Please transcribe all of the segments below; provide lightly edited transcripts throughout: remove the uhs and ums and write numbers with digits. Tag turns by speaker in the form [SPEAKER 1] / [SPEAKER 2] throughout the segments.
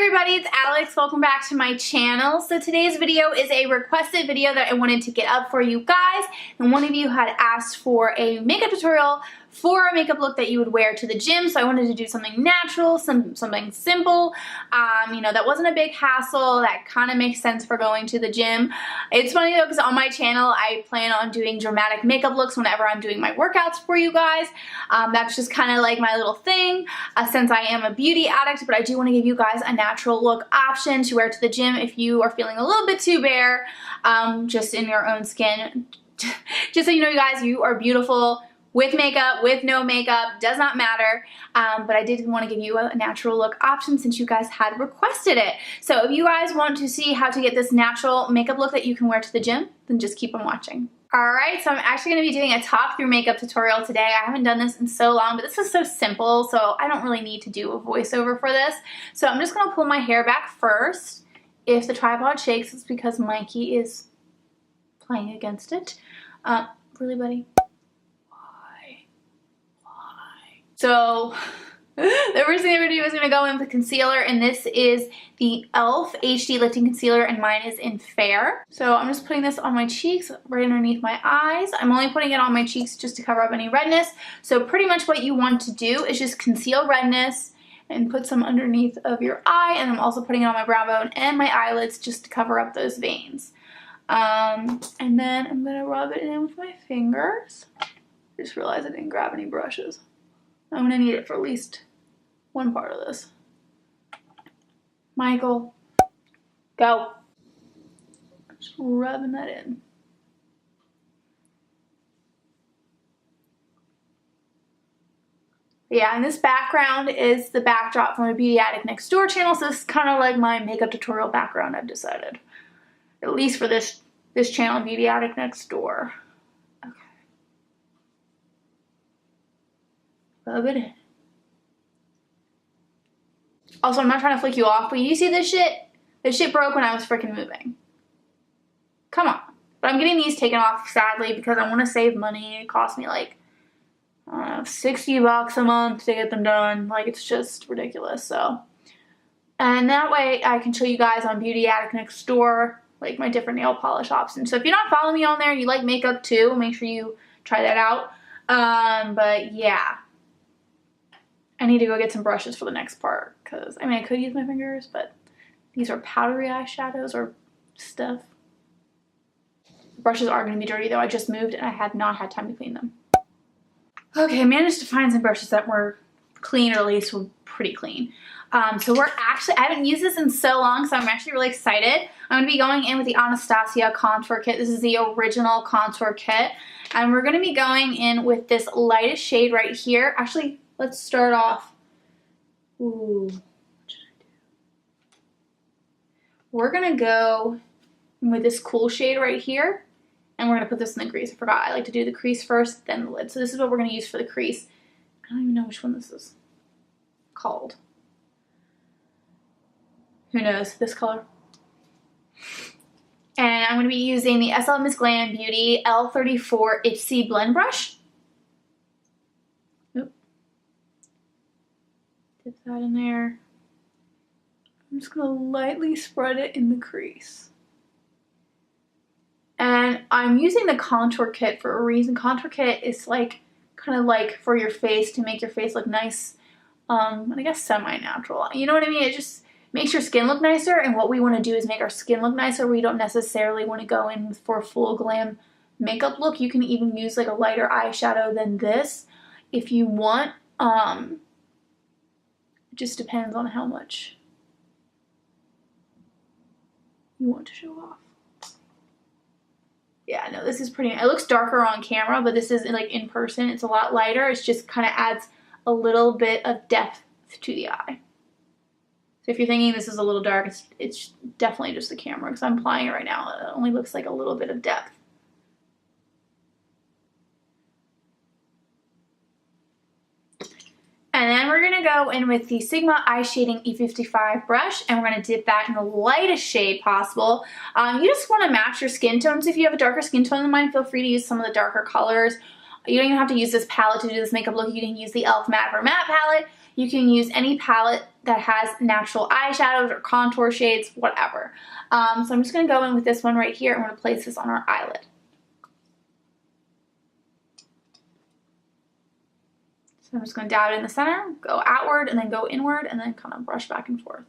[SPEAKER 1] everybody, it's Alex. Welcome back to my channel. So today's video is a requested video that I wanted to get up for you guys. And one of you had asked for a makeup tutorial for a makeup look that you would wear to the gym. So I wanted to do something natural, something simple, you know, that wasn't a big hassle, that kind of makes sense for going to the gym. It's funny though, because on my channel, I plan on doing dramatic makeup looks whenever I'm doing my workouts for you guys. That's just kind of like my little thing, since I am a beauty addict, but I do want to give you guys a natural look option to wear to the gym if you are feeling a little bit too bare, just in your own skin. Just so you know, you guys, you are beautiful. With makeup, with no makeup, does not matter, but I did want to give you a natural look option since you guys had requested it. So if you guys want to see how to get this natural makeup look that you can wear to the gym, then just keep on watching. Alright, so I'm actually going to be doing a talk through makeup tutorial today. I haven't done this in so long, but this is so simple, so I don't really need to do a voiceover for this. So I'm just going to pull my hair back first. If the tripod shakes, it's because Mikey is playing against it. Really, buddy? So the first thing I'm going to do is going to go in with concealer, and this is the e.l.f. HD Lifting Concealer, and mine is in Fair. So I'm just putting this on my cheeks, right underneath my eyes. I'm only putting it on my cheeks just to cover up any redness. So pretty much what you want to do is just conceal redness and put some underneath of your eye, and I'm also putting it on my brow bone and my eyelids just to cover up those veins. And then I'm going to rub it in with my fingers. I just realized I didn't grab any brushes. I'm going to need it for at least one part of this. Michael, go. Just rubbing that in. Yeah, and this background is the backdrop from a Beauty Addict Next Door channel, so this is kind of like my makeup tutorial background, I've decided. At least for this channel, Beauty Addict Next Door. Rub it in. Also, I'm not trying to flick you off, but you see this shit? This shit broke when I was freaking moving. Come on. But I'm getting these taken off, sadly, because I want to save money. It cost me like, I don't know, 60 bucks a month to get them done. Like, it's just ridiculous, so. And that way, I can show you guys on Beauty Addict Next Door, like, my different nail polish options. So if you're not following me on there and you like makeup too, make sure you try that out. But yeah. I need to go get some brushes for the next part, because, I mean, I could use my fingers, but these are powdery eyeshadows or stuff. The brushes are going to be dirty, though. I just moved, and I had not had time to clean them. Okay, I managed to find some brushes that were clean, or at least were pretty clean. So we're actually, I haven't used this in so long, so I'm actually really excited. I'm going to be going in with the Anastasia contour kit. This is the original contour kit, and we're going to be going in with this lightest shade right here. Actually, let's start off. Ooh, what should I do? We're gonna go with this cool shade right here, and we're gonna put this in the crease. I forgot, I like to do the crease first, then the lid. So this is what we're gonna use for the crease. I don't even know which one this is called. Who knows? This color. And I'm gonna be using the SL Miss Glam Beauty L34 HC Blend Brush. Dip that in there. I'm just going to lightly spread it in the crease. And I'm using the contour kit for a reason. Contour kit is like, kind of like for your face, to make your face look nice, and I guess semi-natural. You know what I mean? It just makes your skin look nicer, and what we want to do is make our skin look nicer. We don't necessarily want to go in for a full glam makeup look. You can even use like a lighter eyeshadow than this if you want. Just depends on how much you want to show off. Yeah, no, this is pretty, it looks darker on camera, but this is like in person, it's a lot lighter. It just kind of adds a little bit of depth to the eye. So if you're thinking this is a little dark, it's definitely just the camera, because I'm applying it right now. It only looks like a little bit of depth. And then we're going to go in with the Sigma Eye Shading E55 brush, and we're going to dip that in the lightest shade possible. You just want to match your skin tones. If you have a darker skin tone than mine, feel free to use some of the darker colors. You don't even have to use this palette to do this makeup look. You can use the e.l.f. Matte for Matte palette. You can use any palette that has natural eyeshadows or contour shades, whatever. So I'm just going to go in with this one right here. I'm going to place this on our eyelid. So I'm just going to dab it in the center, go outward, and then go inward, and then kind of brush back and forth.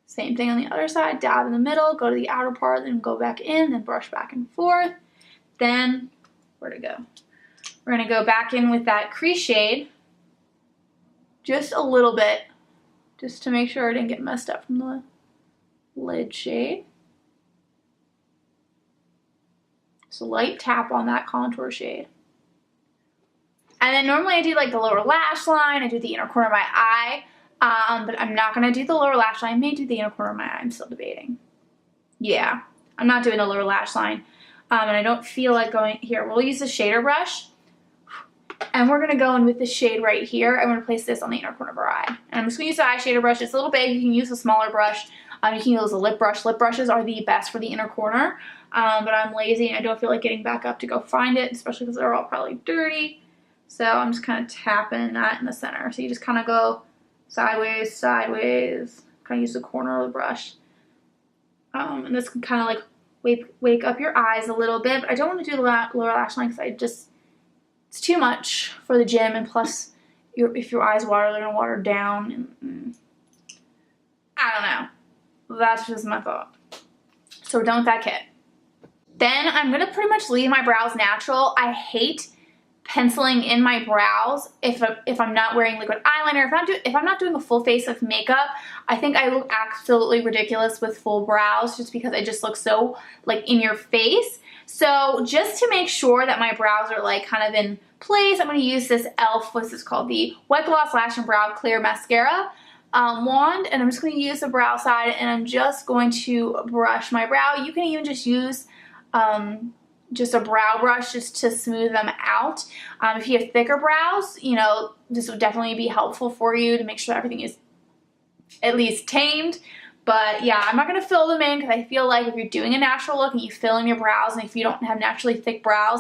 [SPEAKER 1] Same thing on the other side, dab in the middle, go to the outer part, then go back in, then brush back and forth. Then, where'd it go? We're going to go back in with that crease shade, just a little bit, just to make sure I didn't get messed up from the lid shade. Just a light tap on that contour shade. And then normally I do like the lower lash line, I do the inner corner of my eye, but I'm not going to do the lower lash line. I may do the inner corner of my eye, I'm still debating. Yeah, I'm not doing the lower lash line, and I don't feel like going here. We'll use the shader brush, and we're going to go in with the shade right here. I'm going to place this on the inner corner of our eye. And I'm just going to use the eye shader brush. It's a little big, you can use a smaller brush. You can use a lip brush. Lip brushes are the best for the inner corner, but I'm lazy and I don't feel like getting back up to go find it, especially because they're all probably dirty. So I'm just kind of tapping that in the center. So you just kind of go sideways, sideways, kind of use the corner of the brush. And this can kind of like wake up your eyes a little bit, but I don't want to do the lower lash line because it's too much for the gym, and plus if your eyes water, they're going to water down. And I don't know. That's just my thought. So we're done with that kit. Then I'm going to pretty much leave my brows natural. I hate penciling in my brows if I'm not wearing liquid eyeliner. If I'm not doing a full face of makeup, I think I look absolutely ridiculous with full brows just because I just look so like in your face. So just to make sure that my brows are like kind of in place, I'm going to use this e.l.f. what's this called? The Wet Gloss Lash and Brow Clear Mascara wand, and I'm just going to use the brow side, and I'm just going to brush my brow. You can even just use just a brow brush just to smooth them out. If you have thicker brows, you know, this would definitely be helpful for you to make sure everything is at least tamed. But yeah, I'm not going to fill them in because I feel like if you're doing a natural look and you fill in your brows, and if you don't have naturally thick brows,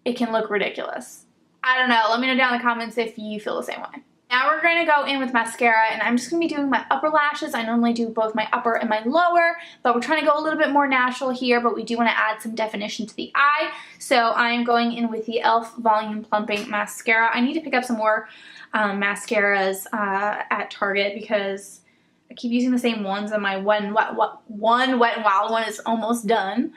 [SPEAKER 1] it can look ridiculous. I don't know. Let me know down in the comments if you feel the same way. Now we're going to go in with mascara, and I'm just going to be doing my upper lashes. I normally do both my upper and my lower, but we're trying to go a little bit more natural here, but we do want to add some definition to the eye. So I'm going in with the e.l.f. Volume Plumping Mascara. I need to pick up some more mascaras at Target because I keep using the same ones, and my one Wet n Wild one is almost done.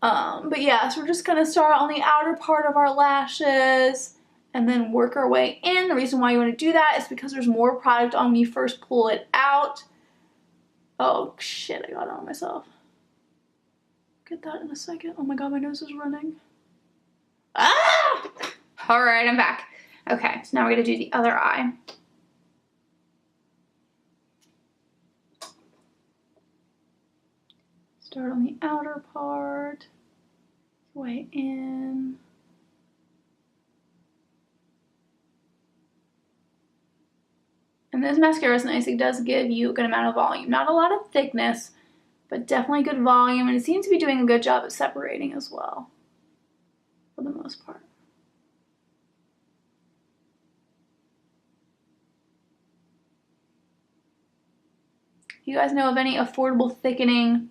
[SPEAKER 1] But yeah, so we're just going to start on the outer part of our lashes and then work our way in. The reason why you want to do that is because there's more product on when you first pull it out. Oh shit, I got it on myself. Get that in a second. Oh my god, my nose is running. Ah! Alright, I'm back. Okay, so now we're going to do the other eye. Start on the outer part, way in. And this mascara is nice. It does give you a good amount of volume. Not a lot of thickness, but definitely good volume. And it seems to be doing a good job of separating as well, for the most part. If you guys know of any affordable thickening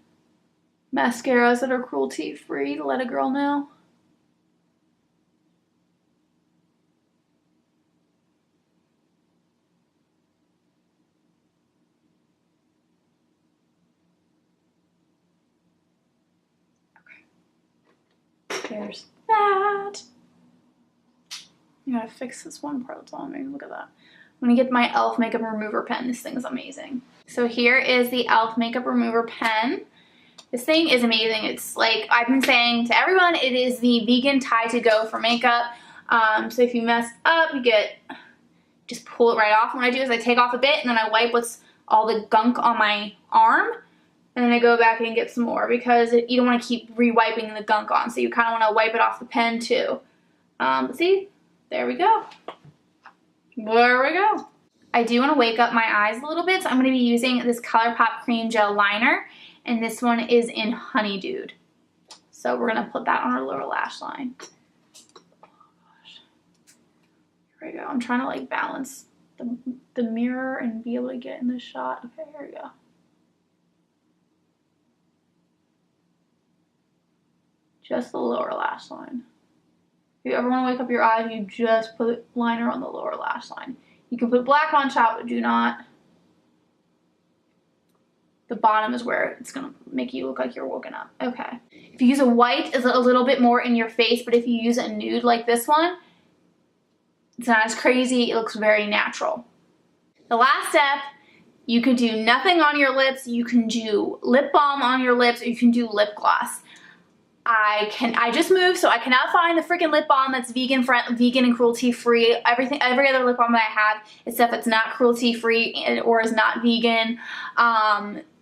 [SPEAKER 1] mascaras that are cruelty-free, to let a girl know. There's that. I gotta fix this one part that's on me. Look at that. I'm gonna get my e.l.f. makeup remover pen. This thing is amazing. So here is the e.l.f. makeup remover pen. This thing is amazing. It's like I've been saying to everyone, it is the vegan tie to go for makeup. So if you mess up, just pull it right off. And what I do is I take off a bit and then I wipe what's all the gunk on my arm. And then I go back and get some more because you don't want to keep re-wiping the gunk on. So you kind of want to wipe it off the pen too. But see, there we go. There we go. I do want to wake up my eyes a little bit. So I'm going to be using this ColourPop Cream Gel Liner. And this one is in Honey Dude. So we're going to put that on our lower lash line. Oh gosh. There we go. I'm trying to like balance the mirror and be able to get in the shot. Okay, here we go. Just the lower lash line. If you ever want to wake up your eyes, you just put liner on the lower lash line. You can put black on top, but do not. The bottom is where it's going to make you look like you're woken up. Okay. If you use a white, it's a little bit more in your face, but if you use a nude like this one, it's not as crazy. It looks very natural. The last step, you can do nothing on your lips. You can do lip balm on your lips, or you can do lip gloss. I just moved, so I cannot find the freaking lip balm that's vegan and cruelty-free. Every other lip balm that I have is stuff that's not cruelty-free or is not vegan,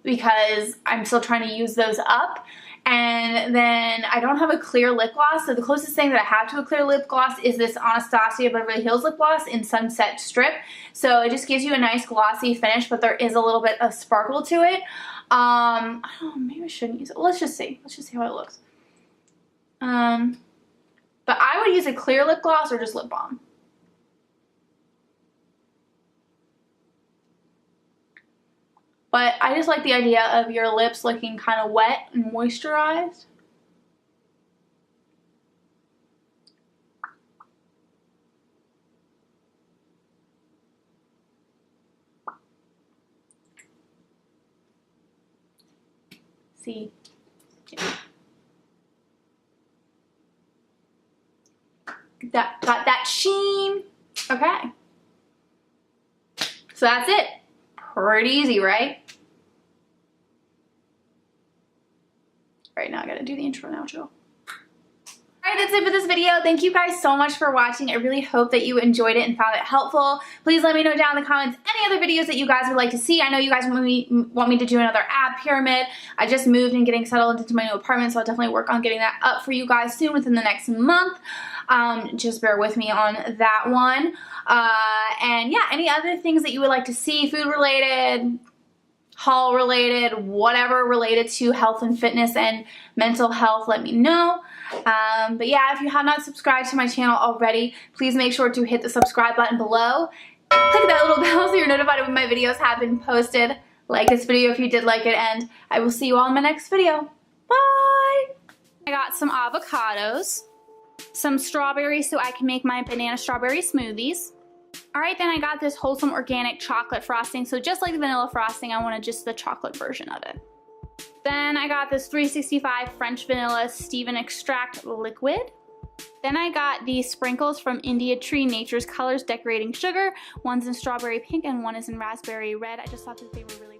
[SPEAKER 1] because I'm still trying to use those up. And then I don't have a clear lip gloss, so the closest thing that I have to a clear lip gloss is this Anastasia Beverly Hills lip gloss in Sunset Strip. So it just gives you a nice glossy finish, but there is a little bit of sparkle to it. I don't know, maybe I shouldn't use it. Let's just see. Let's just see how it looks. But I would use a clear lip gloss or just lip balm. But I just like the idea of your lips looking kind of wet and moisturized. See? Yeah. Got that sheen. Okay. So that's it. Pretty easy, right? All right, now I gotta do the intro and outro. Alright, that's it for this video. Thank you guys so much for watching. I really hope that you enjoyed it and found it helpful. Please let me know down in the comments any other videos that you guys would like to see. I know you guys want me to do another ab pyramid. I just moved and getting settled into my new apartment, so I'll definitely work on getting that up for you guys soon within the next month. Just bear with me on that one. And yeah, any other things that you would like to see, food related, haul related, whatever related to health and fitness and mental health, let me know. But yeah, if you have not subscribed to my channel already, please make sure to hit the subscribe button below. Click that little bell so you're notified when my videos have been posted. Like this video if you did like it, and I will see you all in my next video. Bye! I got some avocados, some strawberries so I can make my banana strawberry smoothies. Alright, then I got this wholesome organic chocolate frosting, so just like the vanilla frosting, I wanted just the chocolate version of it. Then I got this 365 French Vanilla Stevin Extract Liquid. Then I got these sprinkles from India Tree Nature's Colors Decorating Sugar. One's in strawberry pink and one is in raspberry red. I just thought that they were really